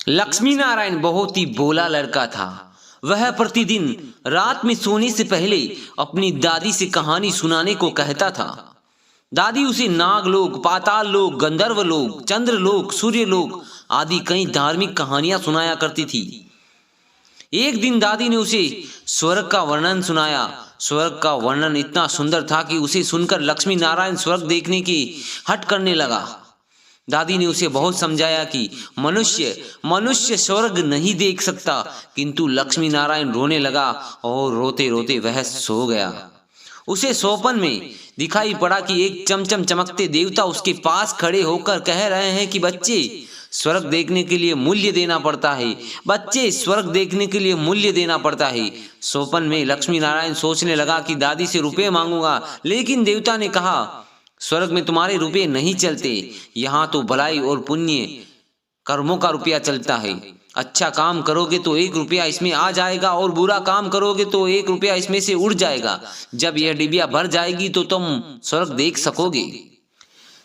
लक्ष्मी नारायण बहुत ही भोला लड़का था। वह प्रतिदिन रात में सोने से पहले अपनी दादी से कहानी सुनाने को कहता था। दादी उसे नागलोक, पाताल लोक, गंधर्व लोक, चंद्रलोक, सूर्यलोक आदि कई धार्मिक कहानियां सुनाया करती थी। एक दिन दादी ने उसे स्वर्ग का वर्णन सुनाया। स्वर्ग का वर्णन इतना सुंदर था कि उसे सुनकर लक्ष्मी नारायण स्वर्ग देखने की हट करने लगा। दादी ने उसे बहुत समझाया कि मनुष्य स्वर्ग नहीं देख सकता, किंतु लक्ष्मी नारायण रोने लगा और रोते रोते वह सो गया। उसे स्वप्न में दिखाई पड़ा कि एक चमचम चमकते देवता उसके पास खड़े होकर कह रहे हैं कि बच्चे, स्वर्ग देखने के लिए मूल्य देना पड़ता है। बच्चे, स्वर्ग देखने के लिए मूल्य देना पड़ता है। स्वप्न में लक्ष्मी नारायण सोचने लगा कि दादी से रुपए मांगूंगा, लेकिन देवता ने कहा स्वर्ग में तुम्हारे रुपए नहीं चलते, यहाँ तो भलाई और पुण्य कर्मों का रुपया चलता है। अच्छा काम करोगे तो 1 रुपया इसमें आ जाएगा और बुरा काम करोगे तो 1 रुपया इसमें से उड़ जाएगा। जब यह डिबिया भर जाएगी तो तुम स्वर्ग देख सकोगे।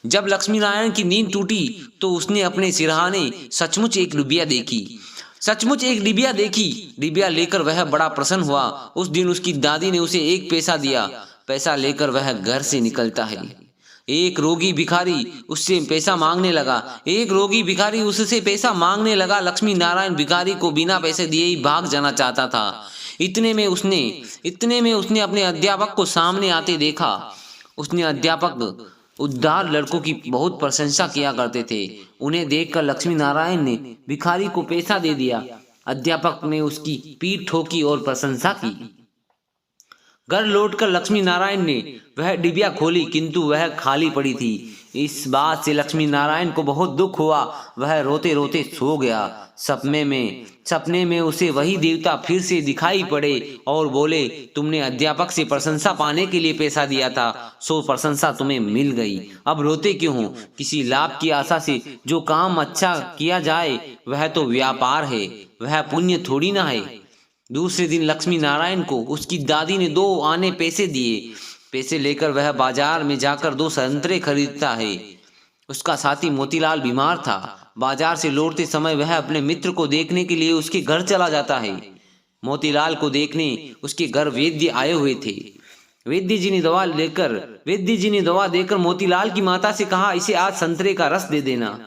जब लक्ष्मी नारायण की नींद टूटी तो उसने अपने सिरहाने सचमुच एक डिबिया देखी। डिबिया लेकर वह बड़ा प्रसन्न हुआ। उस दिन उसकी दादी ने उसे 1 पैसा दिया। पैसा लेकर वह घर से निकलता है। एक रोगी भिखारी उससे पैसा मांगने लगा। लक्ष्मी नारायण भिखारी को बिना पैसे दिए ही भाग जाना चाहता था। इतने में उसने अपने अध्यापक को सामने आते देखा। उसने अध्यापक उद्धार लड़कों की बहुत प्रशंसा किया करते थे। उन्हें देखकर लक्ष्मी नारायण ने भिखारी को पैसा दे दिया। अध्यापक ने उसकी पीठ ठोकी और प्रशंसा की। घर लौटकर लक्ष्मी नारायण ने वह डिबिया खोली, किंतु वह खाली पड़ी थी। इस बात से लक्ष्मी नारायण को बहुत दुख हुआ। वह रोते रोते सो गया। सपने में उसे वही देवता फिर से दिखाई पड़े और बोले, तुमने अध्यापक से प्रशंसा पाने के लिए पैसा दिया था, सो प्रशंसा तुम्हें मिल गई। अब रोते क्यों हो? किसी लाभ की आशा से जो काम अच्छा किया जाए वह तो व्यापार है, वह पुण्य थोड़ी ना है। दूसरे दिन लक्ष्मी नारायण को उसकी दादी ने 2 आने पैसे दिए। पैसे लेकर वह बाजार में जाकर 2 संतरे खरीदता है। उसका साथी मोतीलाल बीमार था। बाजार से लौटते समय वह अपने मित्र को देखने के लिए उसके घर चला जाता है। मोतीलाल को देखने उसके घर वैद्य आए हुए थे। वैद्य जी ने दवा देकर मोतीलाल की माता से कहा, इसे आज संतरे का रस दे देना।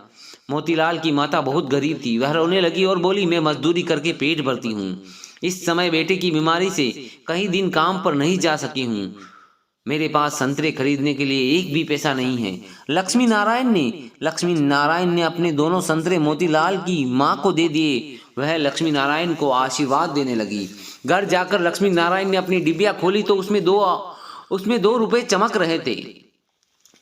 मोतीलाल की माता बहुत गरीब थी। वह रोने लगी और बोली, मैं मजदूरी करके पेट भरती हूँ। इस समय बेटे की बीमारी से कई दिन काम पर नहीं जा सकी हूँ। मेरे पास संतरे खरीदने के लिए 1 भी पैसा नहीं है। लक्ष्मी नारायण ने अपने दोनों संतरे मोतीलाल की माँ को दे दिए। वह लक्ष्मी नारायण को आशीर्वाद देने लगी। घर जाकर लक्ष्मी नारायण ने अपनी डिबिया खोली तो उसमें 2 रुपए चमक रहे थे।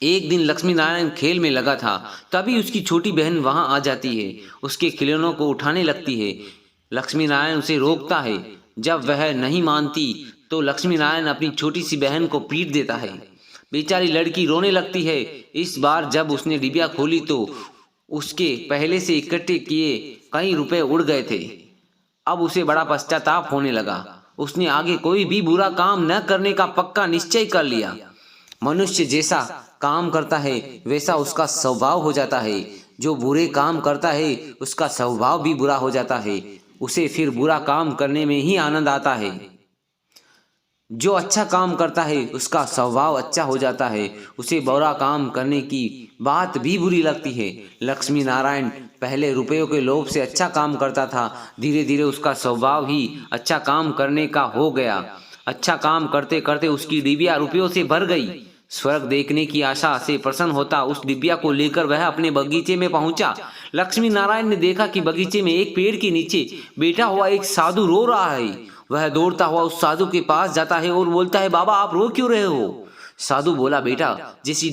एक दिन लक्ष्मी नारायण खेल में लगा था, तभी उसकी छोटी बहन वहां आ जाती है। उसके खिलौनों को उठाने लगती है। लक्ष्मी नारायण उसे रोकता है। जब वह नहीं मानती तो लक्ष्मी नारायण अपनी छोटी सी बहन को पीट देता है। बेचारी लड़की रोने लगती है। इस बार जब उसने डिबिया खोली तो उसके पहले से इकट्ठे किए कई रुपए उड़ गए थे। अब उसे बड़ा पश्चाताप होने लगा। उसने आगे कोई भी बुरा काम न करने का पक्का निश्चय कर लिया। मनुष्य जैसा काम करता है वैसा उसका स्वभाव हो जाता है। जो बुरे काम करता है उसका स्वभाव भी बुरा हो जाता है। उसे फिर बुरा काम करने में ही आनंद आता है। जो अच्छा काम करता है उसका स्वभाव अच्छा हो जाता है। उसे बुरा काम करने की बात भी बुरी लगती है। लक्ष्मी नारायण पहले रुपयों के लोभ से अच्छा काम करता था। धीरे धीरे उसका स्वभाव ही अच्छा काम करने का हो गया। अच्छा काम करते करते उसकी डिबिया रुपयों से भर गई। स्वर्ग देखने की आशा से प्रसन्न होता उस डिबिया को लेकर वह अपने बगीचे में पहुंचा। लक्ष्मी नारायण ने देखा कि बगीचे में एक पेड़ के नीचे बैठा हुआ एक साधु रो रहा है। वह दौड़ता हुआ उस साधु के पास जाता है और बोलता है, बाबा आप रो क्यों रहे हो? साधु बोला, बेटा जैसी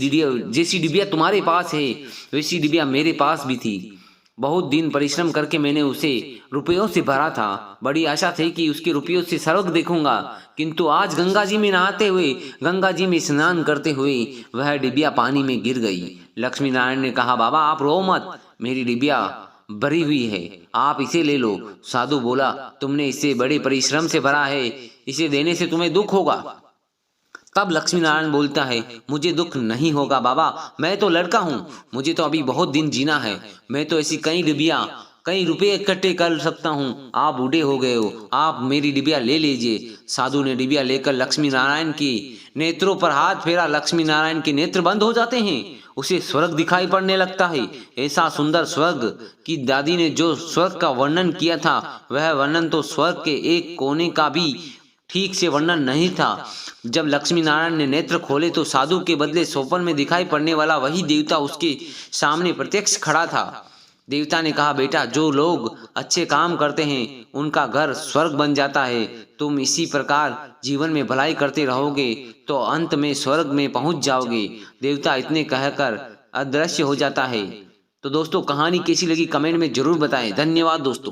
डिबिया तुम्हारे पास है वैसी डिबिया मेरे पास भी थी। बहुत दिन परिश्रम करके मैंने उसे रुपयों से भरा था। बड़ी आशा थी कि उसके रुपयों से स्वर्ग देखूंगा, किंतु आज गंगा जी में स्नान करते हुए वह डिबिया पानी में गिर गई। लक्ष्मी नारायण ने कहा, बाबा आप रो मत, मेरी डिबिया भरी हुई है, आप इसे ले लो। साधु बोला, तुमने इसे बड़े परिश्रम से भरा है, इसे देने से तुम्हें दुख होगा। तब लक्ष्मी नारायण बोलता है, मुझे दुख नहीं होगा बाबा, मैं तो लड़का हूँ, मुझे तो अभी बहुत दिन जीना है। मैं तो ऐसी कई रुपए इकट्ठे कर सकता हूँ। आप बूढ़े हो गए हो, आप मेरी डिबिया ले लीजिए। साधु ने डिबिया लेकर लक्ष्मी नारायण के नेत्रों पर हाथ फेरा। लक्ष्मी नारायण के नेत्र बंद हो जाते हैं, उसे स्वर्ग दिखाई पड़ने लगता है। ऐसा सुंदर स्वर्ग कि दादी ने जो स्वर्ग का वर्णन किया था वह वर्णन तो स्वर्ग के एक कोने का भी ठीक से वर्णन नहीं था। जब लक्ष्मी नारायण ने नेत्र खोले तो साधु के बदले स्वप्न में दिखाई पड़ने वाला वही देवता उसके सामने प्रत्यक्ष खड़ा था। देवता ने कहा, बेटा, जो लोग अच्छे काम करते हैं उनका घर स्वर्ग बन जाता है। तुम इसी प्रकार जीवन में भलाई करते रहोगे तो अंत में स्वर्ग में पहुंच जाओगे। देवता इतने कहकर अदृश्य हो जाता है। तो दोस्तों, कहानी कैसी लगी कमेंट में जरूर बताएं। धन्यवाद दोस्तों।